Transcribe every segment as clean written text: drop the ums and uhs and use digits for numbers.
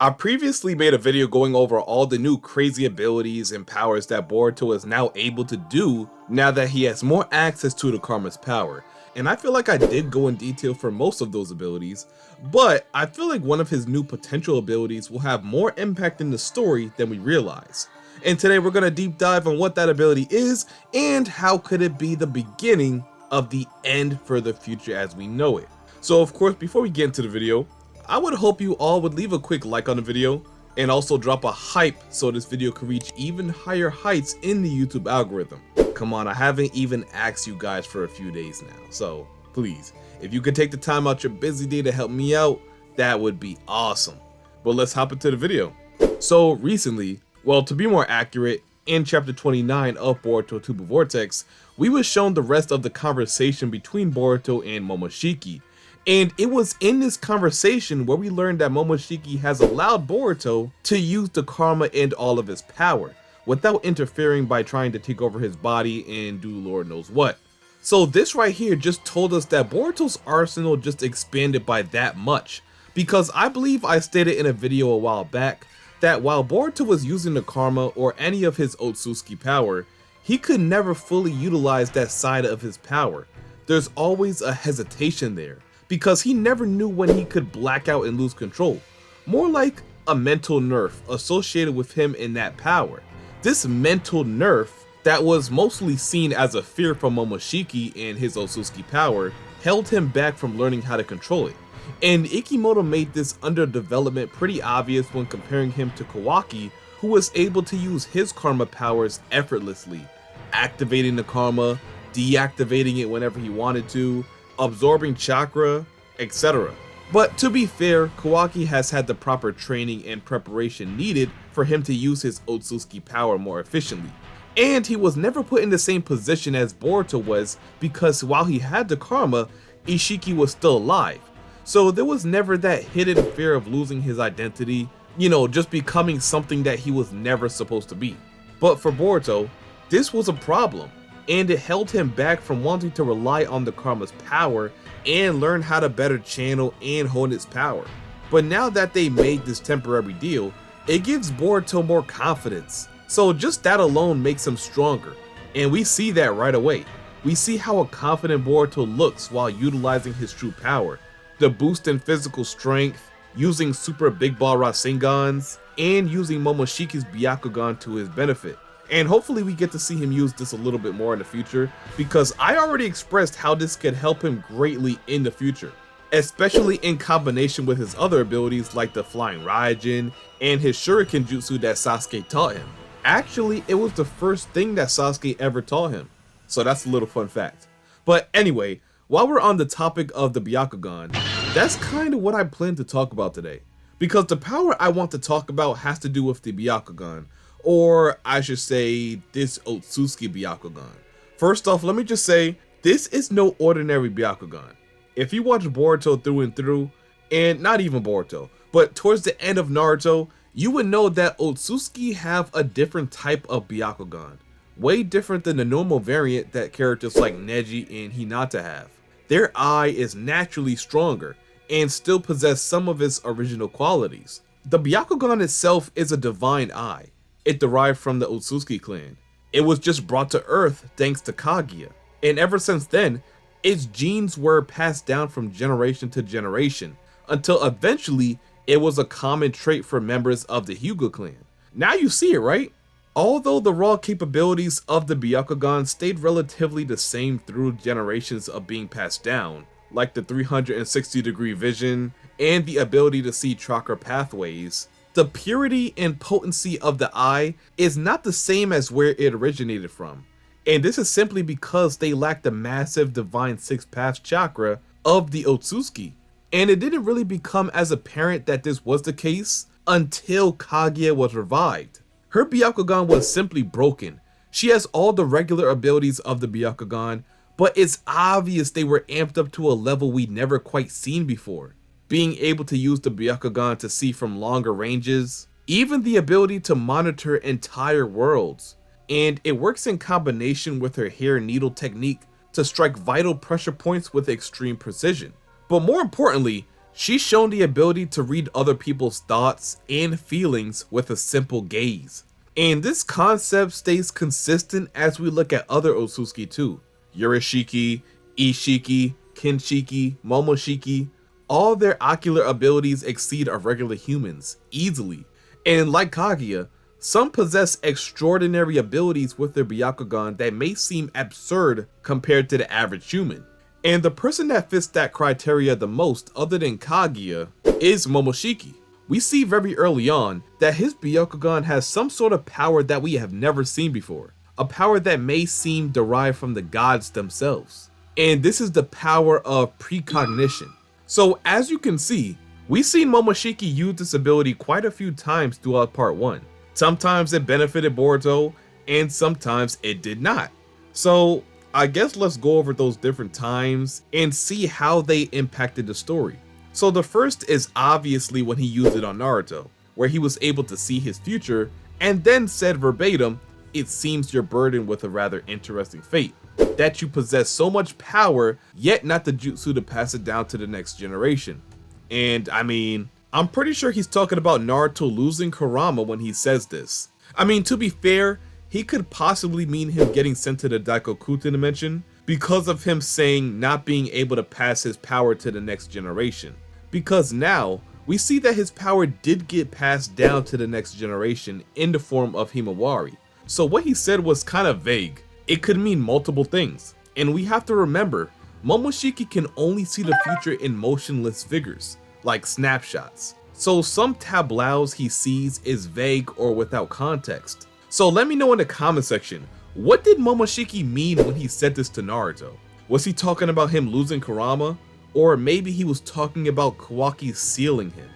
I previously made a video going over all the new crazy abilities and powers that Boruto is now able to do now that he has more access to the Karma's power. And I feel like I did go in detail for most of those abilities, but I feel like one of his new potential abilities will have more impact in the story than we realize. And today we're going to deep dive on what that ability is and how could it be the beginning of the end for the future as we know it. So of course, before we get into the video, I would hope you all would leave a quick like on the video and also drop a hype so this video could reach even higher heights in the YouTube algorithm. Come on, I haven't even asked you guys for a few days now, so please, if you could take the time out your busy day to help me out, that would be awesome. But let's hop into the video. So recently, well, to be more accurate, in chapter 29 of Boruto to Vortex, we were shown the rest of the conversation between Boruto and Momoshiki. And it was in this conversation where we learned that Momoshiki has allowed Boruto to use the karma and all of his power, without interfering by trying to take over his body and do Lord knows what. So this right here just told us that Boruto's arsenal just expanded by that much, because I believe I stated in a video a while back that while Boruto was using the karma or any of his otsutsuki power, he could never fully utilize that side of his power. There's always a hesitation there, because he never knew when he could black out and lose control. More like a mental nerf associated with him in that power. This mental nerf that was mostly seen as a fear from Momoshiki and his otsutsuki power held him back from learning how to control it. And Ikemoto made this underdevelopment pretty obvious when comparing him to Kawaki, who was able to use his karma powers effortlessly, activating the karma, deactivating it whenever he wanted to, absorbing chakra, etc. But to be fair, Kawaki has had the proper training and preparation needed for him to use his otsutsuki power more efficiently. And he was never put in the same position as Boruto was, because while he had the karma, Ishiki was still alive. So there was never that hidden fear of losing his identity, just becoming something that he was never supposed to be. But for Boruto, this was a problem, and it held him back from wanting to rely on the karma's power and learn how to better channel and hone its power. But now that they made this temporary deal, it gives Boruto more confidence. So just that alone makes him stronger, and we see that right away. We see how a confident Boruto looks while utilizing his true power. The boost in physical strength, using super big ball Rasengans, and using Momoshiki's Byakugan to his benefit. And hopefully we get to see him use this a little bit more in the future, because I already expressed how this could help him greatly in the future, especially in combination with his other abilities like the Flying Raijin and his Shuriken Jutsu that Sasuke taught him. Actually, it was the first thing that Sasuke ever taught him, so that's a little fun fact. But anyway, while we're on the topic of the Byakugan, that's kind of what I plan to talk about today, because the power I want to talk about has to do with the Byakugan, or I should say this otsutsuki Byakugan. First off, let me just say, this is no ordinary Byakugan. If you watch Boruto through and through, and not even Boruto, but towards the end of Naruto, you would know that otsutsuki have a different type of Byakugan, way different than the normal variant that characters like Neji and Hinata have. Their eye is naturally stronger and still possess some of its original qualities. The Byakugan itself is a divine eye. It derived from the Otsutsuki clan. It was just brought to Earth thanks to Kaguya, and ever since then, its genes were passed down from generation to generation, until eventually it was a common trait for members of the Hyuga clan. Now you see it, right? Although the raw capabilities of the Byakugan stayed relatively the same through generations of being passed down, like the 360-degree vision and the ability to see chakra pathways, the purity and potency of the eye is not the same as where it originated from. And this is simply because they lack the massive divine six-path chakra of the Otsutsuki. And it didn't really become as apparent that this was the case until Kaguya was revived. Her Byakugan was simply broken. She has all the regular abilities of the Byakugan, but it's obvious they were amped up to a level we'd never quite seen before. Being able to use the Byakugan to see from longer ranges, even the ability to monitor entire worlds. And it works in combination with her hair needle technique to strike vital pressure points with extreme precision. But more importantly, She's shown the ability to read other people's thoughts and feelings with a simple gaze. And this concept stays consistent as we look at other otsutsuki too. Urashiki, Ishiki, Kinshiki, Momoshiki, all their ocular abilities exceed our regular humans easily. And like Kaguya, some possess extraordinary abilities with their Byakugan that may seem absurd compared to the average human. And the person that fits that criteria the most, other than Kaguya, is Momoshiki. We see very early on that his Byakugan has some sort of power that we have never seen before. A power that may seem derived from the gods themselves. And this is the power of precognition. So as you can see, we've seen Momoshiki use this ability quite a few times throughout part 1. Sometimes it benefited Boruto, and sometimes it did not. So I guess let's go over those different times and see how they impacted the story. So the first is obviously when he used it on Naruto, where he was able to see his future and then said verbatim, "It seems you're burdened with a rather interesting fate, that you possess so much power, yet not the jutsu to pass it down to the next generation." And I mean, I'm pretty sure he's talking about Naruto losing Kurama when he says this. I mean, to be fair, he could possibly mean him getting sent to the Daikokuta dimension because of him saying not being able to pass his power to the next generation. Because now, we see that his power did get passed down to the next generation in the form of Himawari. So what he said was kind of vague. It could mean multiple things. And we have to remember, Momoshiki can only see the future in motionless figures, like snapshots. So some tableaus he sees is vague or without context. So let me know in the comment section, what did Momoshiki mean when he said this to Naruto? Was he talking about him losing Kurama? Or maybe he was talking about Kawaki sealing him?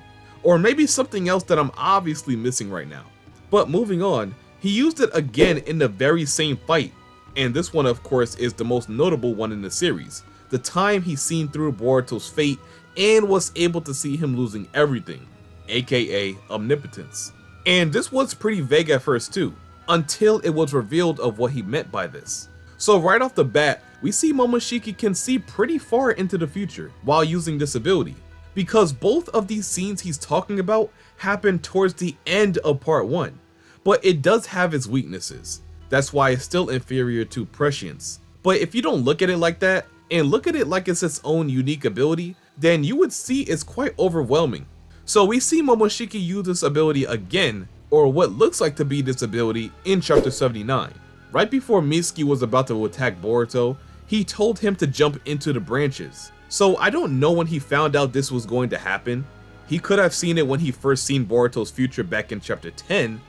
Or maybe something else that I'm obviously missing right now. But moving on, he used it again in the very same fight. And this one of course is the most notable one in the series. The time he seen through Boruto's fate and was able to see him losing everything, aka omnipotence. And this was pretty vague at first too, until it was revealed of what he meant by this. So right off the bat, we see Momoshiki can see pretty far into the future while using this ability, because both of these scenes he's talking about happen towards the end of part 1, but it does have its weaknesses. That's why it's still inferior to prescience. But if you don't look at it like that, and look at it like it's its own unique ability, then you would see it's quite overwhelming. So we see Momoshiki use this ability again, or what looks like to be this ability, in chapter 79. Right before Mitsuki was about to attack Boruto, he told him to jump into the branches. So I don't know when he found out this was going to happen. He could have seen it when he first seen Boruto's future back in chapter 10,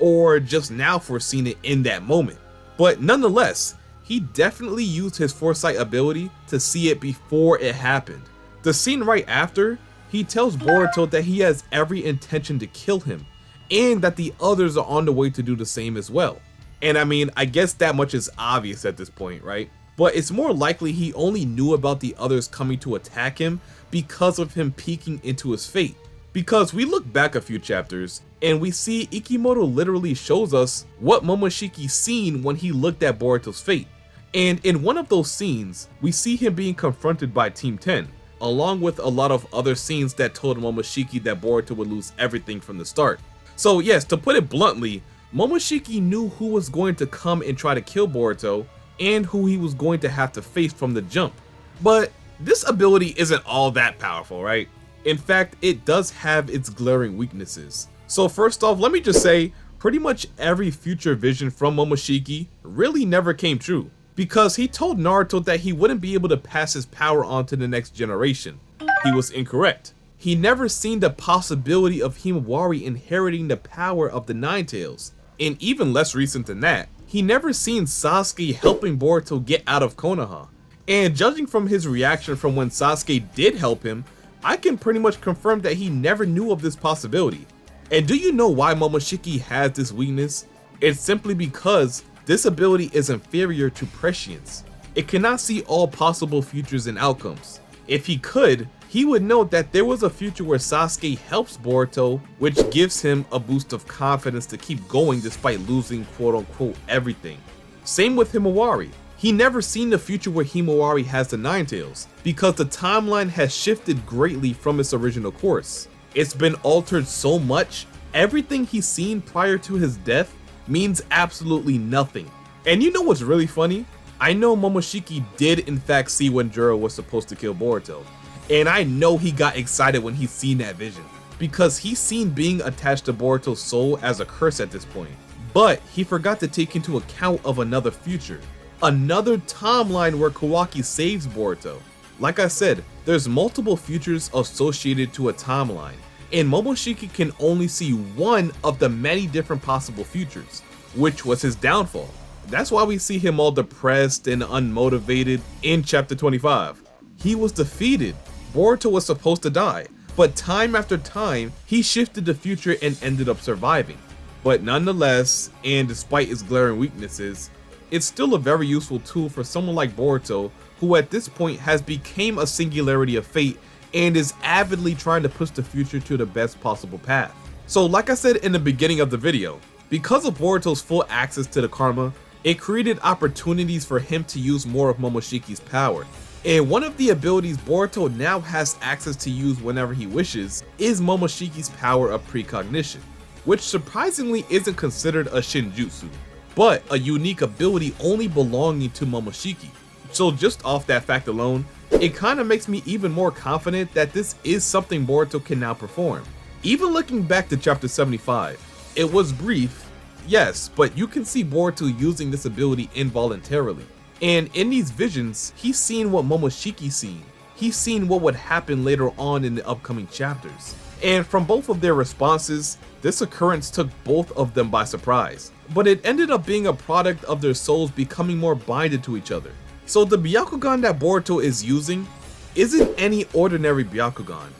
or just now foreseen it in that moment. But nonetheless, he definitely used his foresight ability to see it before it happened. The scene right after, he tells Boruto that he has every intention to kill him, and that the others are on the way to do the same as well. And I mean, I guess that much is obvious at this point, right? But it's more likely he only knew about the others coming to attack him because of him peeking into his fate. Because we look back a few chapters, and we see Ikemoto literally shows us what Momoshiki seen when he looked at Boruto's fate. And in one of those scenes, we see him being confronted by Team 10, along with a lot of other scenes that told Momoshiki that Boruto would lose everything from the start. So yes, to put it bluntly, Momoshiki knew who was going to come and try to kill Boruto, and who he was going to have to face from the jump. But this ability isn't all that powerful, right? In fact, it does have its glaring weaknesses. So first off, let me just say, pretty much every future vision from Momoshiki really never came true, because he told Naruto that he wouldn't be able to pass his power on to the next generation. He was incorrect. He never seen the possibility of Himawari inheriting the power of the Nine Tails. And even less recent than that, he never seen Sasuke helping Boruto get out of Konoha. And judging from his reaction from when Sasuke did help him, I can pretty much confirm that he never knew of this possibility. And do you know why Momoshiki has this weakness? It's simply because this ability is inferior to prescience. It cannot see all possible futures and outcomes. If he could, he would know that there was a future where Sasuke helps Boruto, which gives him a boost of confidence to keep going despite losing quote unquote everything. Same with Himawari. He never seen the future where Himawari has the Nine Tails, because the timeline has shifted greatly from its original course. It's been altered so much, everything he's seen prior to his death means absolutely nothing. And you know what's really funny? I know Momoshiki did in fact see when Juro was supposed to kill Boruto, and I know he got excited when he seen that vision, because he's seen being attached to Boruto's soul as a curse at this point. But he forgot to take into account of another future, another timeline where Kawaki saves Boruto. Like I said, there's multiple futures associated to a timeline, and Momoshiki can only see one of the many different possible futures, which was his downfall. That's why we see him all depressed and unmotivated in chapter 25. He was defeated. Boruto was supposed to die, but time after time, he shifted the future and ended up surviving. But nonetheless, and despite its glaring weaknesses, it's still a very useful tool for someone like Boruto, who at this point has become a singularity of fate and is avidly trying to push the future to the best possible path. So like I said in the beginning of the video, because of Boruto's full access to the karma, it created opportunities for him to use more of Momoshiki's power. And one of the abilities Boruto now has access to use whenever he wishes is Momoshiki's power of Precognition, which surprisingly isn't considered a Shinjutsu, but a unique ability only belonging to Momoshiki. So just off that fact alone, it kinda makes me even more confident that this is something Boruto can now perform. Even looking back to chapter 75, it was brief, yes, but you can see Boruto using this ability involuntarily. And in these visions, he's seen what Momoshiki's seen. He's seen what would happen later on in the upcoming chapters. And from both of their responses, this occurrence took both of them by surprise. But it ended up being a product of their souls becoming more binded to each other. So the Byakugan that Boruto is using isn't any ordinary Byakugan.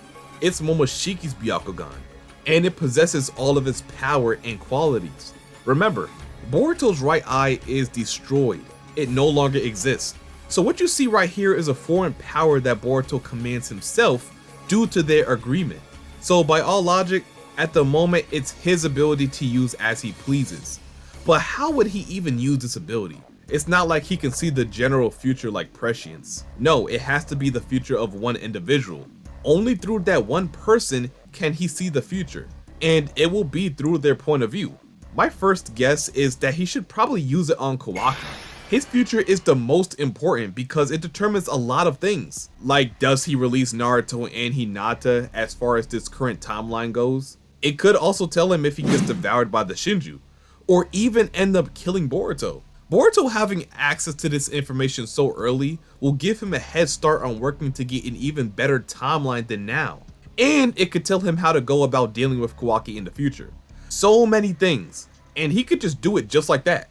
It's Momoshiki's Byakugan, and it possesses all of its power and qualities. Remember, Boruto's right eye is destroyed. It no longer exists. So what you see right here is a foreign power that Boruto commands himself due to their agreement. So by all logic, at the moment it's his ability to use as he pleases. But how would he even use this ability? It's not like he can see the general future like prescience. No, it has to be the future of one individual. Only through that one person can he see the future, and it will be through their point of view. My first guess is that he should probably use it on Kawaki. His future is the most important because it determines a lot of things. Like, does he release Naruto and Hinata as far as this current timeline goes? It could also tell him if he gets devoured by the Shinju, or even end up killing Boruto. Boruto having access to this information so early will give him a head start on working to get an even better timeline than now. And it could tell him how to go about dealing with Kawaki in the future. So many things, and he could just do it just like that.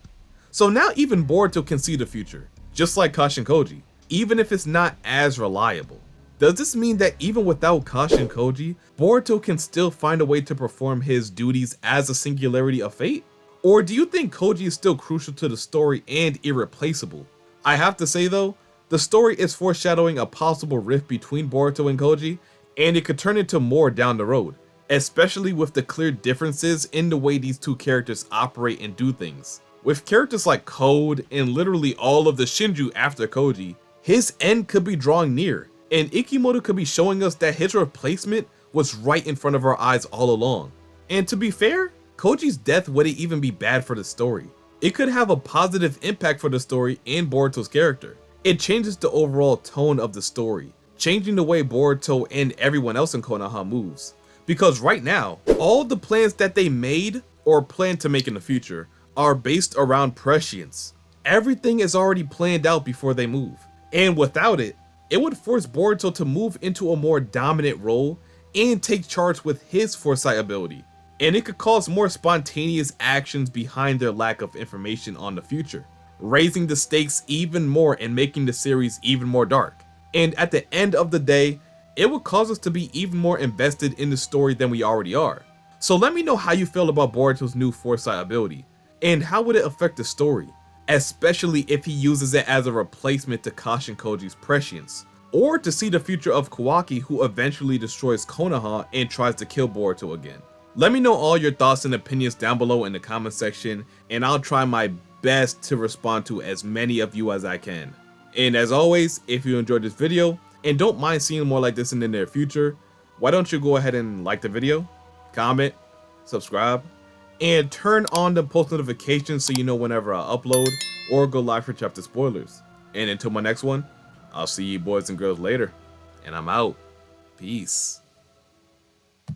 So now even Boruto can see the future, just like Kashin Koji, even if it's not as reliable. Does this mean that even without Kashin Koji, Boruto can still find a way to perform his duties as a singularity of fate? Or do you think Koji is still crucial to the story and irreplaceable? I have to say though, the story is foreshadowing a possible rift between Boruto and Koji, and it could turn into more down the road, especially with the clear differences in the way these two characters operate and do things. With characters like Code and literally all of the Shinju after Koji, his end could be drawing near, and Ikemoto could be showing us that his replacement was right in front of our eyes all along. And to be fair, Koji's death wouldn't even be bad for the story. It could have a positive impact for the story and Boruto's character. It changes the overall tone of the story, changing the way Boruto and everyone else in Konoha moves. Because right now, all the plans that they made or plan to make in the future are based around prescience. Everything is already planned out before they move. And without it, it would force Boruto to move into a more dominant role and take charge with his foresight ability. And it could cause more spontaneous actions behind their lack of information on the future, raising the stakes even more and making the series even more dark. And at the end of the day, it would cause us to be even more invested in the story than we already are. So let me know how you feel about Boruto's new foresight ability, and how would it affect the story, especially if he uses it as a replacement to Kashin Koji's prescience, or to see the future of Kawaki, who eventually destroys Konoha and tries to kill Boruto again. Let me know all your thoughts and opinions down below in the comment section, and I'll try my best to respond to as many of you as I can. And as always, if you enjoyed this video and don't mind seeing more like this in the near future, why don't you go ahead and like the video, comment, subscribe, and turn on the post notifications so you know whenever I upload or go live for chapter spoilers. And until my next one, I'll see you boys and girls later, and I'm out. Peace.